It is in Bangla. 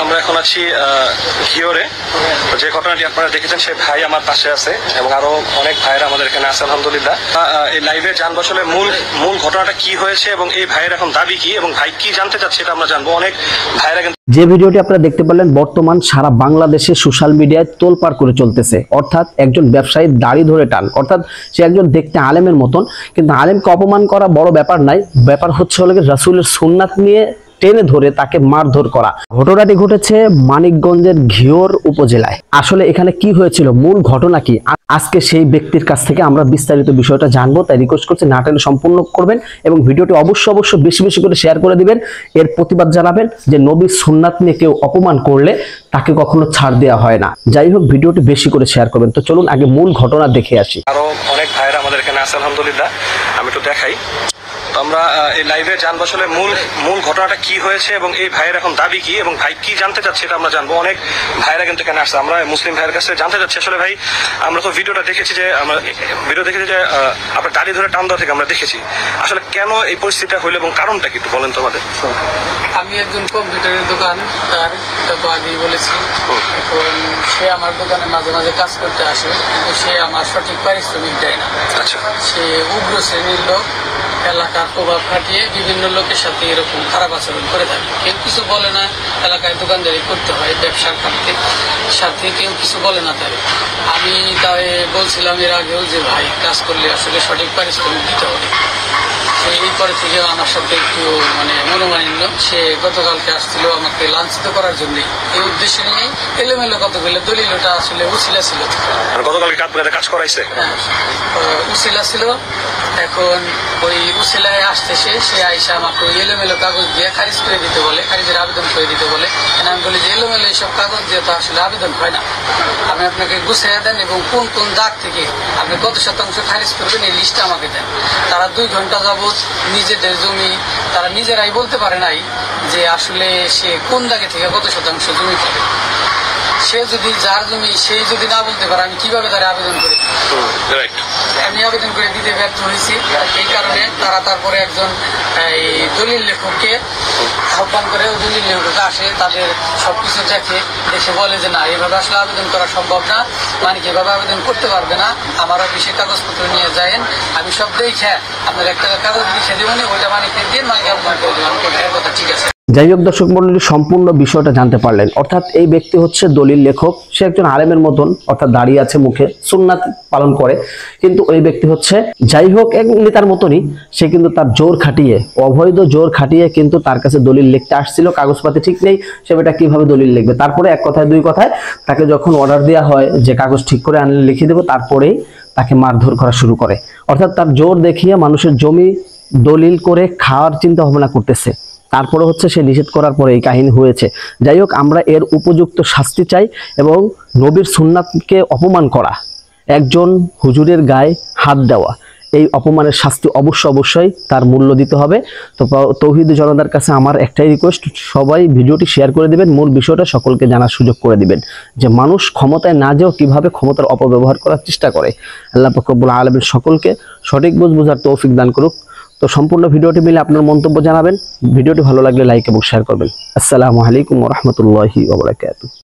আমরা এখন আছি ঘিওরে। যে ঘটনাটি আপনারা দেখেছেন সেই ভাই আমার পাশে আছে এবং আরো অনেক ভাইরা আমাদের এখানে আছে আলহামদুলিল্লাহ। এই লাইভে জানবো আসলে মূল ঘটনাটা কি হয়েছে এবং এই ভাইয়ের এখন দাবি কি এবং ভাই কি জানতে চাচ্ছে এটা আমরা জানবো। অনেক ভাইরা কিন্তু যে ভিডিওটি আপনারা দেখতে পারলেন বর্তমান সারা বাংলাদেশে সোশ্যাল মিডিয়ায় তোলপাড় করে চলতেছে। অর্থাৎ একজন ব্যবসায়ী দাড়ি ধরে টান, অর্থাৎ সে একজন দেখতে আলেমের মতন, কিন্তু আলেমকে অপমান করা বড় ব্যাপার নাই, ব্যাপার হচ্ছে হলো রাসূলের সুন্নাত নিয়ে টেনে ধরে তাকে মারধর করা। ঘটনাটি ঘটেছে মানিকগঞ্জের ঘিওর উপজেলায়। আসলে এখানে কি হয়েছিল, মূল ঘটনা কি, আজকে সেই ব্যক্তির কাছ থেকে আমরা বিস্তারিত বিষয়টা জানবো। তাই রিকোয়েস্ট করছি না টেনে সম্পূর্ণ করবেন এবং ভিডিওটি অবশ্যই বেশি বেশি করে শেয়ার করে দিবেন। এর প্রতিবাদ জানাবেন যে নবীর সুন্নাত নিয়ে কেউ অপমান করলে তাকে কখনো ছাড় দেওয়া হয় না। যাই হোক, ভিডিওটি বেশি করে শেয়ার করবেন। তো চলুন আগে মূল ঘটনা দেখে আসি। আরো অনেক ভাইরা আমাদের এখানে আছে আলহামদুলিল্লাহ। আমি একটু দেখাই। আমরা এই লাইভে জানবো আসলে মূল ঘটনাটা কি হয়েছে এবং এই ভাইয়ের এখন দাবি কি এবং ভাই কি জানতে চাচ্ছে এটা আমরা জানবো। অনেক ভাইরা কিন্তু এখানে আসছে। আমরা মুসলিম ভাইয়ের কাছে জানতে চাচ্ছি আসলে ভাই, আমরা তো ভিডিওটা দেখেছি যে আপনার দাড়ি ধরে টান দেওয়া থেকে আমরা দেখেছি, আসলে কেন এই পরিস্থিতিটা হইলো এবং কারণটা কি একটু বলেন তো আমাদের। আমি একজন কম্পিউটারের দোকান, তার তো আগেই বলেছি। এখন সে আমার দোকানে মাঝে মাঝে কাজ করতে আসে, কিন্তু সে আমার সঠিক পারিশ্রমিক দেয় না। আচ্ছা, সে উগ্র শ্রেণীর লোক, এলাকার প্রভাব খাটিয়ে বিভিন্ন লোকের সাথে এরকম খারাপ আচরণ করে থাকে। কেউ কিছু বলে না, এলাকায় দোকানদারি করতে হয়, ব্যবসার খাতে সাথে কেউ কিছু বলে না। তাই আমি তাই বলছিলাম এর আগেও যে ভাই, কাজ করলে আসলে সঠিক পারিশ্রমিক দিতে হবে। এই পরে থেকে আমার সাথে একটু মনোমালিন্য। সে গতকালকে আসছিল আমাকে লাঞ্ছিত করার জন্য। এই উদ্দেশ্য নিয়ে এলোমেলো কতগুলো দলিল, ওটা আসলে উছিলা ছিল। গতকালকে কাজ করাইছে, উছিলা ছিল। এখন ওই উছিলায় আসতেছে, সে আইসা আমাকে ওই এলোমেলো কাগজ দিয়ে খারিজ করে দিতে বলে, খারিজের আবেদন করে দিতে বলে। আমি বলি যে এলোমেলো এইসব কাগজ দিয়ে তো আসলে আবেদন হয় না, আপনি আপনাকে গুছিয়ে দেন এবং কোন কোন দাগ থেকে আপনি কত শতাংশ খারিজ করবেন এই লিস্টটা আমাকে দেন। তারা 2 ঘন্টা যাবত নিজেদের জমি তারা নিজেরাই বলতে পারে নাই যে আসলে সে কোন দাগে থেকে কত শতাংশ জমি পাবে। সে যদি যার জমি সেই যদি না বলতে পারে, আমি কিভাবে তারা আবেদন করি? আমি আবেদন করে দিতে ব্যর্থ হয়েছি। এই কারণে তারা তারপরে একজন দলিল লেখককে আহ্বান করে, ওই দলিল লেখক আসে, তাদের সবকিছু দেখে বলে যে না, এভাবে আসলে আবেদন করা সম্ভব না, মানে এভাবে আবেদন করতে পারবে না, আমার অফিসে কাগজপত্র নিয়ে যায়েন, আমি সব দেখে আপনার একটা কাগজ লিখে দেবেন, ওইটা মানিকে দিয়ে মালিক আবেদন করে দেবেন। কথা ঠিক আছে। যাই হোক দর্শক মন্ডলী, সম্পূর্ণ বিষয়টা জানতে পারলেন। অর্থাৎ এই ব্যক্তি হচ্ছে দলিল লেখক, সে একজন আলেমের মতন, অর্থাৎ দাঁড়িয়ে আছে, মুখে সুন্নাত পালন করে, কিন্তু ওই ব্যক্তি হচ্ছে যাই হোক এক নেতার মতনই, সে কিন্তু তার জোর খাটিয়ে, অবৈধ জোর খাটিয়ে কিন্তু তার কাছে দলিল লিখতে আসছিল। কাগজপাতি ঠিক নেই, সে বেটা কিভাবে দলিল লিখবে? তারপরে এক কথায় দুই কথায় তাকে যখন অর্ডার দেওয়া হয় যে কাগজ ঠিক করে আনলে লিখে দেবো, তারপরেই তাকে মারধর করা শুরু করে। অর্থাৎ তার জোর দেখিয়ে মানুষের জমি দলিল করে খাওয়ার চিন্তা ভাবনা করতেছে। তারপরে হচ্ছে সে নিষেধ করার পরে এই কাহিনী হয়েছে। যাই হোক, আমরা এর উপযুক্ত শাস্তি চাই এবং নবীর সুন্নাতকে অপমান করা, একজন হুজুরের গায়ে হাত দেওয়া, এই অপমানের শাস্তি অবশ্যই তার মূল্য দিতে হবে। তো তৌহিদি জনতার কাছে আমার একটাই রিকোয়েস্ট, সবাই ভিডিওটি শেয়ার করে দিবেন, মূল বিষয়টা সকলকে জানার সুযোগ করে দিবেন যে মানুষ ক্ষমতায় না যেও কিভাবে ক্ষমতার অপব্যবহার করার চেষ্টা করে। আল্লাহ পাক রব্বুল আলামিন সকলকে সঠিক বোঝার তৌফিক দান করুক। তো সম্পূর্ণ ভিডিওটি মিলে আপনার মন্তব্য জানাবেন। ভিডিওটি ভালো লাগলে লাইক এবং শেয়ার করবেন। আসসালামু আলাইকুম ওয়া রাহমাতুল্লাহি ওয়া বারাকাতুহু।